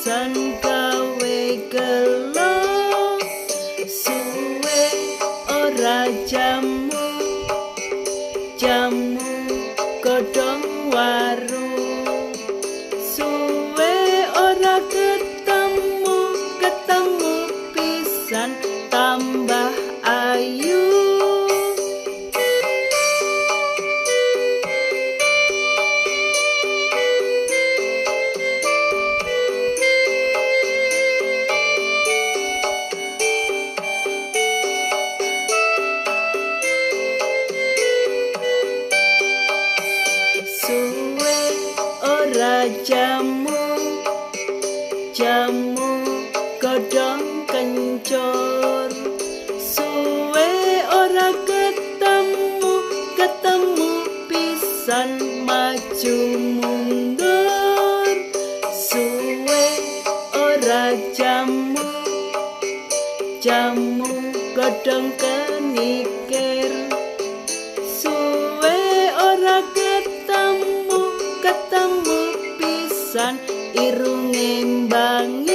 pisan gawe gelo suwe ora jamu godhong waru suwe ora ketemu pisan tambah ayu. Suwe ora jamu godhong kencur suwe ora ketemu pisan maju mundur suwe ora jamu godhong kenikir suwe ora ketemu pisan irunge mbang